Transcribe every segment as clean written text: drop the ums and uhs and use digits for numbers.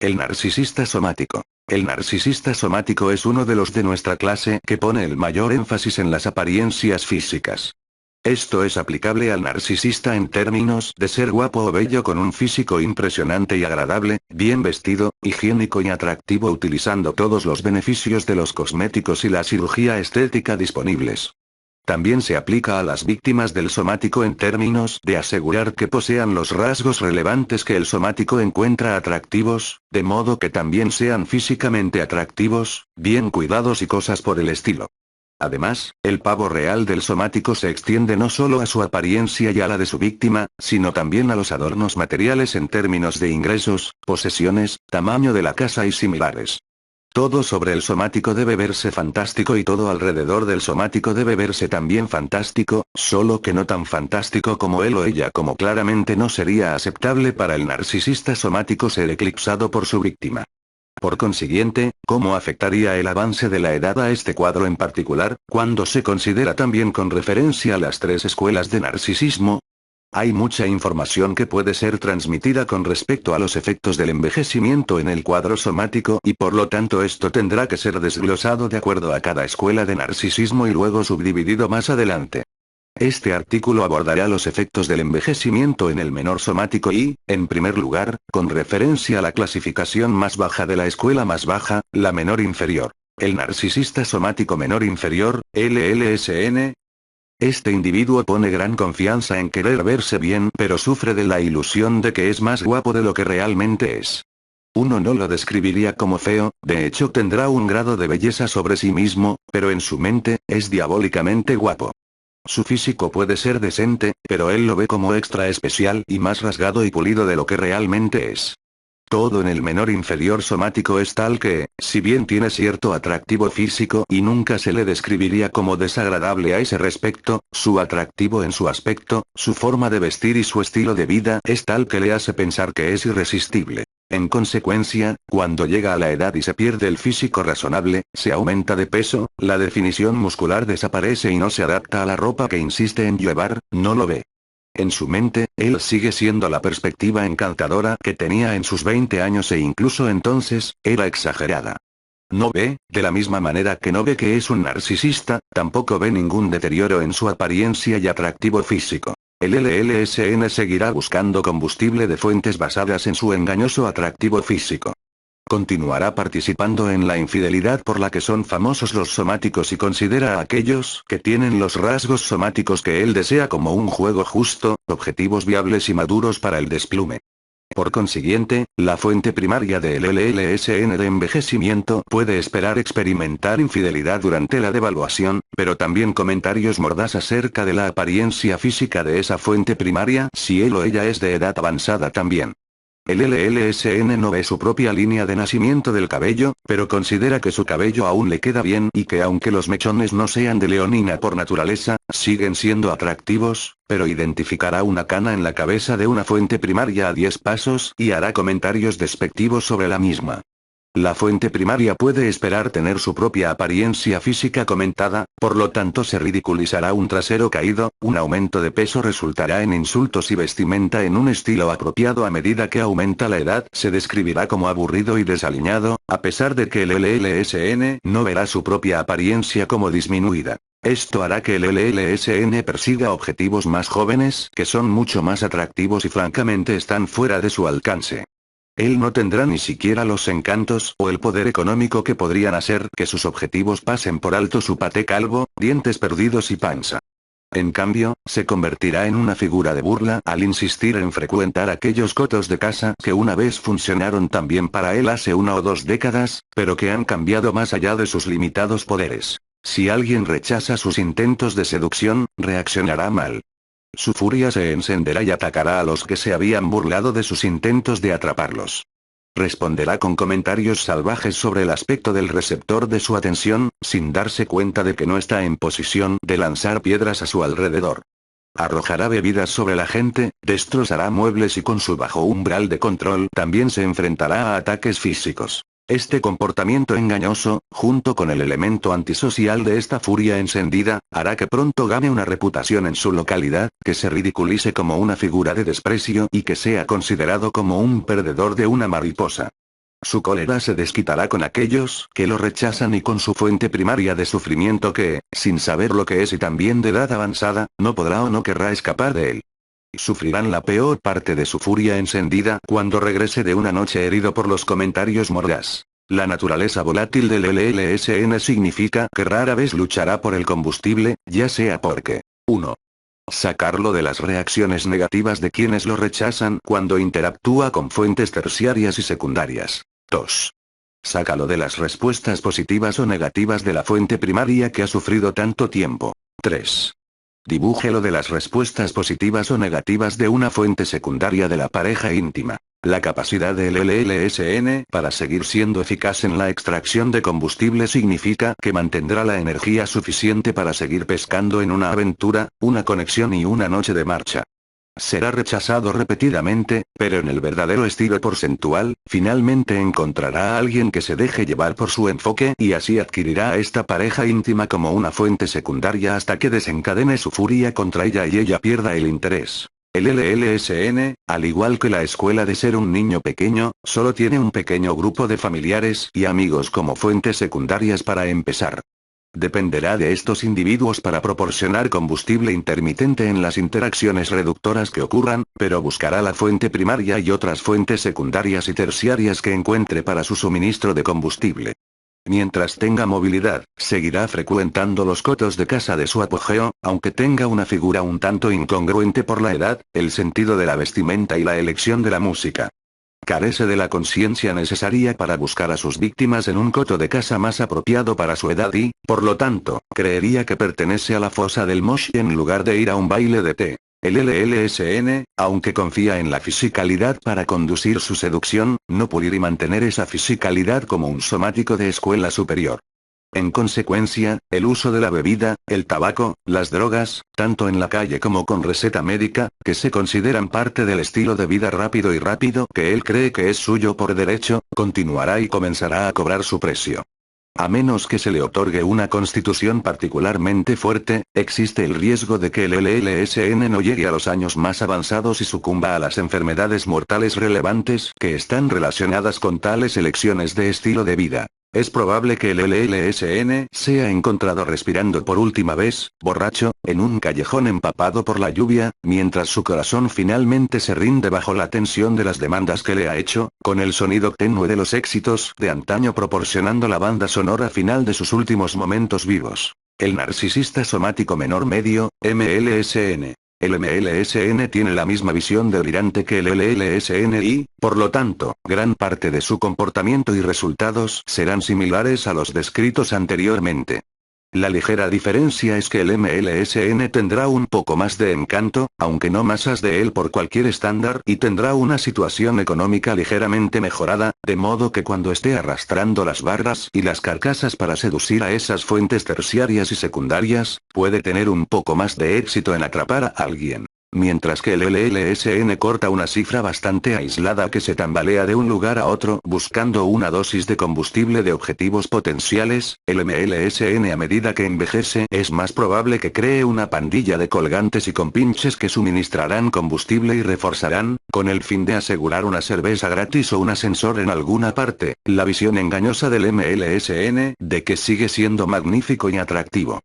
El narcisista somático. El narcisista somático es uno de los de nuestra clase que pone el mayor énfasis en las apariencias físicas. Esto es aplicable al narcisista en términos de ser guapo o bello con un físico impresionante y agradable, bien vestido, higiénico y atractivo utilizando todos los beneficios de los cosméticos y la cirugía estética disponibles. También se aplica a las víctimas del somático en términos de asegurar que posean los rasgos relevantes que el somático encuentra atractivos, de modo que también sean físicamente atractivos, bien cuidados y cosas por el estilo. Además, el pavo real del somático se extiende no solo a su apariencia y a la de su víctima, sino también a los adornos materiales en términos de ingresos, posesiones, tamaño de la casa y similares. Todo sobre el somático debe verse fantástico y todo alrededor del somático debe verse también fantástico, solo que no tan fantástico como él o ella, como claramente no sería aceptable para el narcisista somático ser eclipsado por su víctima. Por consiguiente, ¿cómo afectaría el avance de la edad a este cuadro en particular, cuando se considera también con referencia a las tres escuelas de narcisismo? Hay mucha información que puede ser transmitida con respecto a los efectos del envejecimiento en el cuadro somático y por lo tanto esto tendrá que ser desglosado de acuerdo a cada escuela de narcisismo y luego subdividido más adelante. Este artículo abordará los efectos del envejecimiento en el menor somático y, en primer lugar, con referencia a la clasificación más baja de la escuela más baja, la menor inferior. El narcisista somático menor inferior, LLSN. Este individuo pone gran confianza en querer verse bien, pero sufre de la ilusión de que es más guapo de lo que realmente es. Uno no lo describiría como feo, de hecho tendrá un grado de belleza sobre sí mismo, pero en su mente, es diabólicamente guapo. Su físico puede ser decente, pero él lo ve como extra especial y más rasgado y pulido de lo que realmente es. Todo en el menor inferior somático es tal que, si bien tiene cierto atractivo físico y nunca se le describiría como desagradable a ese respecto, su atractivo en su aspecto, su forma de vestir y su estilo de vida es tal que le hace pensar que es irresistible. En consecuencia, cuando llega a la edad y se pierde el físico razonable, se aumenta de peso, la definición muscular desaparece y no se adapta a la ropa que insiste en llevar, no lo ve. En su mente, él sigue siendo la perspectiva encantadora que tenía en sus 20 años e incluso entonces, era exagerada. No ve, de la misma manera que no ve que es un narcisista, tampoco ve ningún deterioro en su apariencia y atractivo físico. El LLSN seguirá buscando combustible de fuentes basadas en su engañoso atractivo físico. Continuará participando en la infidelidad por la que son famosos los somáticos y considera a aquellos que tienen los rasgos somáticos que él desea como un juego justo, objetivos viables y maduros para el desplume. Por consiguiente, la fuente primaria del LLSN de envejecimiento puede esperar experimentar infidelidad durante la devaluación, pero también comentarios mordaz acerca de la apariencia física de esa fuente primaria si él o ella es de edad avanzada también. El LLSN no ve su propia línea de nacimiento del cabello, pero considera que su cabello aún le queda bien y que aunque los mechones no sean de leonina por naturaleza, siguen siendo atractivos, pero identificará una cana en la cabeza de una fuente primaria a 10 pasos y hará comentarios despectivos sobre la misma. La fuente primaria puede esperar tener su propia apariencia física comentada, por lo tanto se ridiculizará un trasero caído, un aumento de peso resultará en insultos y vestimenta en un estilo apropiado a medida que aumenta la edad se describirá como aburrido y desaliñado, a pesar de que el LLSN no verá su propia apariencia como disminuida. Esto hará que el LLSN persiga objetivos más jóvenes que son mucho más atractivos y francamente están fuera de su alcance. Él no tendrá ni siquiera los encantos o el poder económico que podrían hacer que sus objetivos pasen por alto su paté calvo, dientes perdidos y panza. En cambio, se convertirá en una figura de burla al insistir en frecuentar aquellos cotos de casa que una vez funcionaron tan bien para él hace 1 o 2 décadas, pero que han cambiado más allá de sus limitados poderes. Si alguien rechaza sus intentos de seducción, reaccionará mal. Su furia se encenderá y atacará a los que se habían burlado de sus intentos de atraparlos. Responderá con comentarios salvajes sobre el aspecto del receptor de su atención, sin darse cuenta de que no está en posición de lanzar piedras a su alrededor. Arrojará bebidas sobre la gente, destrozará muebles y con su bajo umbral de control también se enfrentará a ataques físicos. Este comportamiento engañoso, junto con el elemento antisocial de esta furia encendida, hará que pronto gane una reputación en su localidad, que se ridiculice como una figura de desprecio y que sea considerado como un perdedor de una mariposa. Su cólera se desquitará con aquellos que lo rechazan y con su fuente primaria de sufrimiento que, sin saber lo que es y también de edad avanzada, no podrá o no querrá escapar de él. Sufrirán la peor parte de su furia encendida cuando regrese de una noche herido por los comentarios mordaz. La naturaleza volátil del LLSN significa que rara vez luchará por el combustible, ya sea porque 1. Sacarlo de las reacciones negativas de quienes lo rechazan cuando interactúa con fuentes terciarias y secundarias. 2. Sácalo de las respuestas positivas o negativas de la fuente primaria que ha sufrido tanto tiempo. 3. Dibújelo de las respuestas positivas o negativas de una fuente secundaria de la pareja íntima. La capacidad del LLSN para seguir siendo eficaz en la extracción de combustible significa que mantendrá la energía suficiente para seguir pescando en una aventura, una conexión y una noche de marcha. Será rechazado repetidamente, pero en el verdadero estilo porcentual, finalmente encontrará a alguien que se deje llevar por su enfoque y así adquirirá a esta pareja íntima como una fuente secundaria hasta que desencadene su furia contra ella y ella pierda el interés. El LLSN, al igual que la escuela de ser un niño pequeño, solo tiene un pequeño grupo de familiares y amigos como fuentes secundarias para empezar. Dependerá de estos individuos para proporcionar combustible intermitente en las interacciones reductoras que ocurran, pero buscará la fuente primaria y otras fuentes secundarias y terciarias que encuentre para su suministro de combustible. Mientras tenga movilidad, seguirá frecuentando los cotos de casa de su apogeo, aunque tenga una figura un tanto incongruente por la edad, el sentido de la vestimenta y la elección de la música. Carece de la conciencia necesaria para buscar a sus víctimas en un coto de casa más apropiado para su edad y, por lo tanto, creería que pertenece a la fosa del mosh en lugar de ir a un baile de té. El LLSN, aunque confía en la fisicalidad para conducir su seducción, no puede mantener esa fisicalidad como un somático de escuela superior. En consecuencia, el uso de la bebida, el tabaco, las drogas, tanto en la calle como con receta médica, que se consideran parte del estilo de vida rápido y rápido que él cree que es suyo por derecho, continuará y comenzará a cobrar su precio. A menos que se le otorgue una constitución particularmente fuerte, existe el riesgo de que el LLSN no llegue a los años más avanzados y sucumba a las enfermedades mortales relevantes que están relacionadas con tales elecciones de estilo de vida. Es probable que el LLSN sea encontrado respirando por última vez, borracho, en un callejón empapado por la lluvia, mientras su corazón finalmente se rinde bajo la tensión de las demandas que le ha hecho, con el sonido tenue de los éxitos de antaño proporcionando la banda sonora final de sus últimos momentos vivos. El narcisista somático menor medio, MLSN. El MLSN tiene la misma visión delirante que el LLSN y, por lo tanto, gran parte de su comportamiento y resultados serán similares a los descritos anteriormente. La ligera diferencia es que el MLSN tendrá un poco más de encanto, aunque no masas de él por cualquier estándar, y tendrá una situación económica ligeramente mejorada, de modo que cuando esté arrastrando las barras y las carcasas para seducir a esas fuentes terciarias y secundarias, puede tener un poco más de éxito en atrapar a alguien. Mientras que el LLSN corta una cifra bastante aislada que se tambalea de un lugar a otro buscando una dosis de combustible de objetivos potenciales, el MLSN a medida que envejece es más probable que cree una pandilla de colgantes y compinches que suministrarán combustible y reforzarán, con el fin de asegurar una cerveza gratis o un ascensor en alguna parte, la visión engañosa del MLSN de que sigue siendo magnífico y atractivo.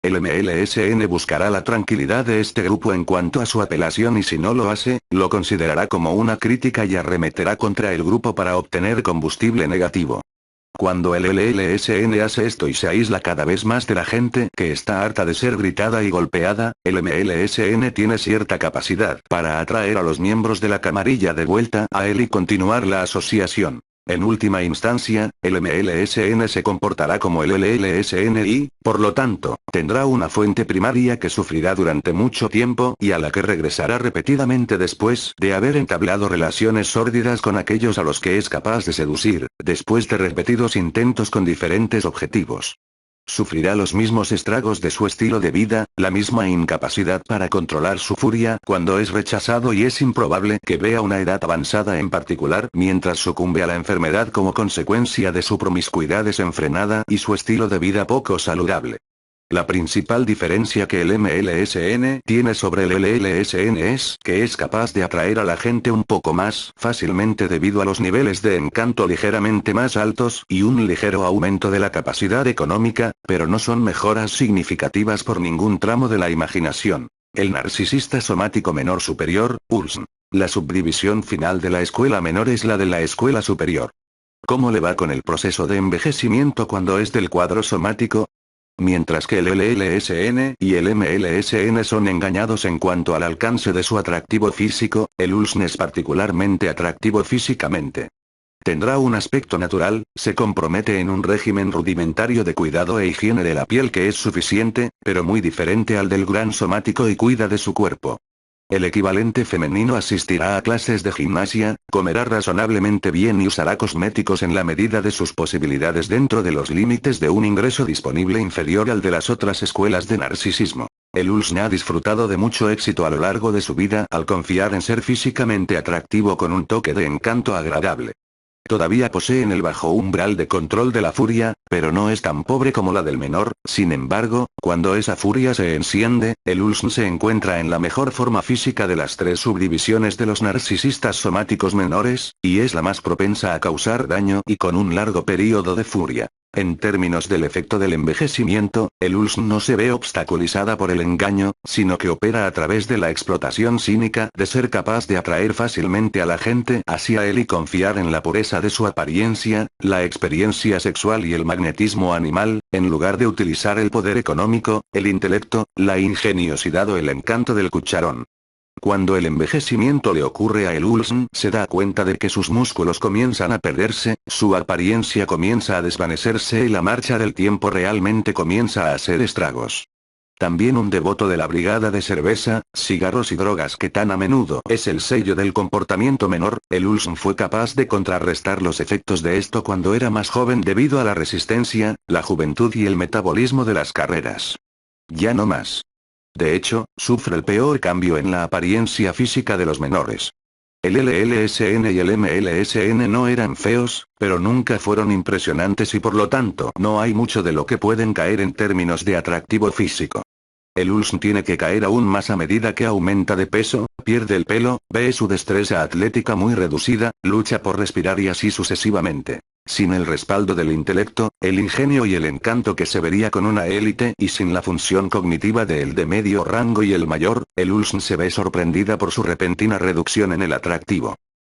El MLSN buscará la tranquilidad de este grupo en cuanto a su apelación y si no lo hace, lo considerará como una crítica y arremeterá contra el grupo para obtener combustible negativo. Cuando el LLSN hace esto y se aísla cada vez más de la gente que está harta de ser gritada y golpeada, el MLSN tiene cierta capacidad para atraer a los miembros de la camarilla de vuelta a él y continuar la asociación. En última instancia, el MLSN se comportará como el LLSN y, por lo tanto, tendrá una fuente primaria que sufrirá durante mucho tiempo y a la que regresará repetidamente después de haber entablado relaciones sórdidas con aquellos a los que es capaz de seducir, después de repetidos intentos con diferentes objetivos. Sufrirá los mismos estragos de su estilo de vida, la misma incapacidad para controlar su furia cuando es rechazado y es improbable que vea una edad avanzada en particular mientras sucumbe a la enfermedad como consecuencia de su promiscuidad desenfrenada y su estilo de vida poco saludable. La principal diferencia que el MLSN tiene sobre el LLSN es que es capaz de atraer a la gente un poco más fácilmente debido a los niveles de encanto ligeramente más altos y un ligero aumento de la capacidad económica, pero no son mejoras significativas por ningún tramo de la imaginación. El narcisista somático menor superior, ULSN. La subdivisión final de la escuela menor es la de la escuela superior. ¿Cómo le va con el proceso de envejecimiento cuando es del cuadro somático? Mientras que el LLSN y el MLSN son engañados en cuanto al alcance de su atractivo físico, el ULSN es particularmente atractivo físicamente. Tendrá un aspecto natural, se compromete en un régimen rudimentario de cuidado e higiene de la piel que es suficiente, pero muy diferente al del gran somático y cuida de su cuerpo. El equivalente femenino asistirá a clases de gimnasia, comerá razonablemente bien y usará cosméticos en la medida de sus posibilidades dentro de los límites de un ingreso disponible inferior al de las otras escuelas de narcisismo. El ULSN ha disfrutado de mucho éxito a lo largo de su vida al confiar en ser físicamente atractivo con un toque de encanto agradable. Todavía poseen el bajo umbral de control de la furia, pero no es tan pobre como la del menor. Sin embargo, cuando esa furia se enciende, el ULSN se encuentra en la mejor forma física de las tres subdivisiones de los narcisistas somáticos menores, y es la más propensa a causar daño y con un largo período de furia. En términos del efecto del envejecimiento, el ULSN no se ve obstaculizada por el engaño, sino que opera a través de la explotación cínica de ser capaz de atraer fácilmente a la gente hacia él y confiar en la pureza de su apariencia, la experiencia sexual y el magnetismo animal, en lugar de utilizar el poder económico, el intelecto, la ingeniosidad o el encanto del cucharón. Cuando el envejecimiento le ocurre a el ULSN, se da cuenta de que sus músculos comienzan a perderse, su apariencia comienza a desvanecerse y la marcha del tiempo realmente comienza a hacer estragos. También un devoto de la brigada de cerveza, cigarros y drogas que tan a menudo es el sello del comportamiento menor, el ULSN fue capaz de contrarrestar los efectos de esto cuando era más joven debido a la resistencia, la juventud y el metabolismo de las carreras. Ya no más. De hecho, sufre el peor cambio en la apariencia física de los menores. El LLSN y el MLSN no eran feos, pero nunca fueron impresionantes y por lo tanto no hay mucho de lo que pueden caer en términos de atractivo físico. El ULSN tiene que caer aún más a medida que aumenta de peso, pierde el pelo, ve su destreza atlética muy reducida, lucha por respirar y así sucesivamente. Sin el respaldo del intelecto, el ingenio y el encanto que se vería con una élite y sin la función cognitiva de el de medio rango y el mayor, el ULSN se ve sorprendida por su repentina reducción en el atractivo.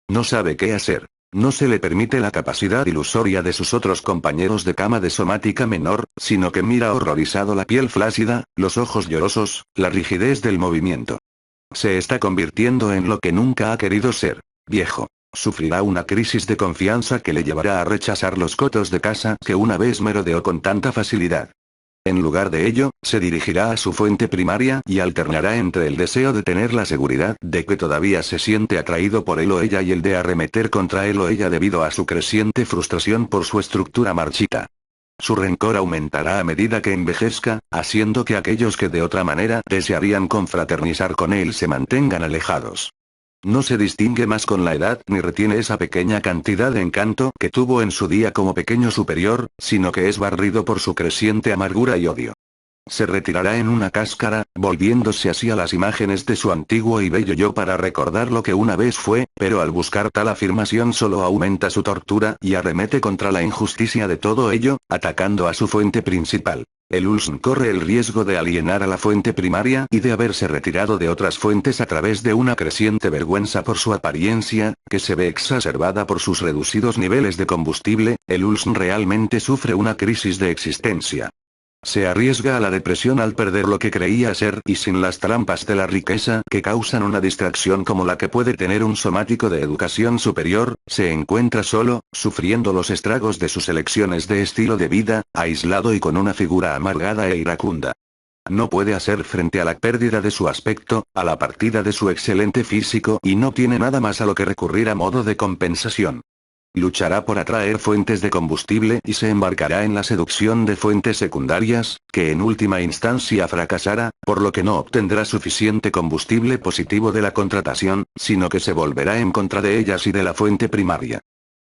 No sabe qué hacer. No se le permite la capacidad ilusoria de sus otros compañeros de cama de somática menor, sino que mira horrorizado la piel flácida, los ojos llorosos, la rigidez del movimiento. Se está convirtiendo en lo que nunca ha querido ser, viejo. Sufrirá una crisis de confianza que le llevará a rechazar los cotos de casa que una vez merodeó con tanta facilidad. En lugar de ello, se dirigirá a su fuente primaria y alternará entre el deseo de tener la seguridad de que todavía se siente atraído por él o ella y el de arremeter contra él o ella debido a su creciente frustración por su estructura marchita. Su rencor aumentará a medida que envejezca, haciendo que aquellos que de otra manera desearían confraternizar con él se mantengan alejados. No se distingue más con la edad ni retiene esa pequeña cantidad de encanto que tuvo en su día como pequeño superior, sino que es barrido por su creciente amargura y odio. Se retirará en una cáscara, volviéndose así a las imágenes de su antiguo y bello yo para recordar lo que una vez fue, pero al buscar tal afirmación solo aumenta su tortura y arremete contra la injusticia de todo ello, atacando a su fuente principal. El ULSN corre el riesgo de alienar a la fuente primaria y de haberse retirado de otras fuentes a través de una creciente vergüenza por su apariencia, que se ve exacerbada por sus reducidos niveles de combustible. El ULSN realmente sufre una crisis de existencia. Se arriesga a la depresión al perder lo que creía ser y sin las trampas de la riqueza que causan una distracción como la que puede tener un somático de educación superior, se encuentra solo, sufriendo los estragos de sus elecciones de estilo de vida, aislado y con una figura amargada e iracunda. No puede hacer frente a la pérdida de su aspecto, a la partida de su excelente físico y no tiene nada más a lo que recurrir a modo de compensación. Luchará por atraer fuentes de combustible y se embarcará en la seducción de fuentes secundarias, que en última instancia fracasará, por lo que no obtendrá suficiente combustible positivo de la contratación, sino que se volverá en contra de ellas y de la fuente primaria.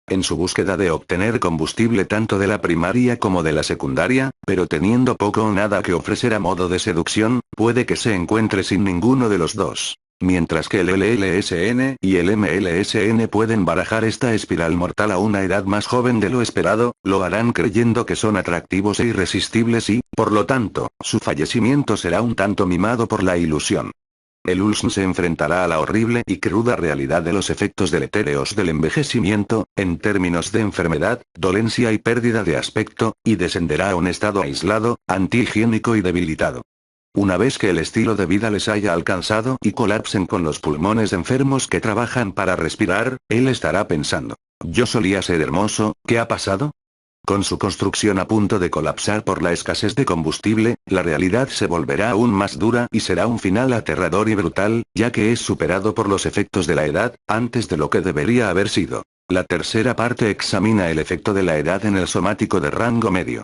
En su búsqueda de obtener combustible tanto de la primaria como de la secundaria, pero teniendo poco o nada que ofrecer a modo de seducción, puede que se encuentre sin ninguno de los dos. Mientras que el LLSN y el MLSN pueden barajar esta espiral mortal a una edad más joven de lo esperado, lo harán creyendo que son atractivos e irresistibles y, por lo tanto, su fallecimiento será un tanto mimado por la ilusión. El Ulsn se enfrentará a la horrible y cruda realidad de los efectos deletéreos del envejecimiento, en términos de enfermedad, dolencia y pérdida de aspecto, y descenderá a un estado aislado, antihigiénico y debilitado. Una vez que el estilo de vida les haya alcanzado y colapsen con los pulmones enfermos que trabajan para respirar, él estará pensando: yo solía ser hermoso, ¿qué ha pasado? Con su construcción a punto de colapsar por la escasez de combustible, la realidad se volverá aún más dura y será un final aterrador y brutal, ya que es superado por los efectos de la edad, antes de lo que debería haber sido. La tercera parte examina el efecto de la edad en el somático de rango medio.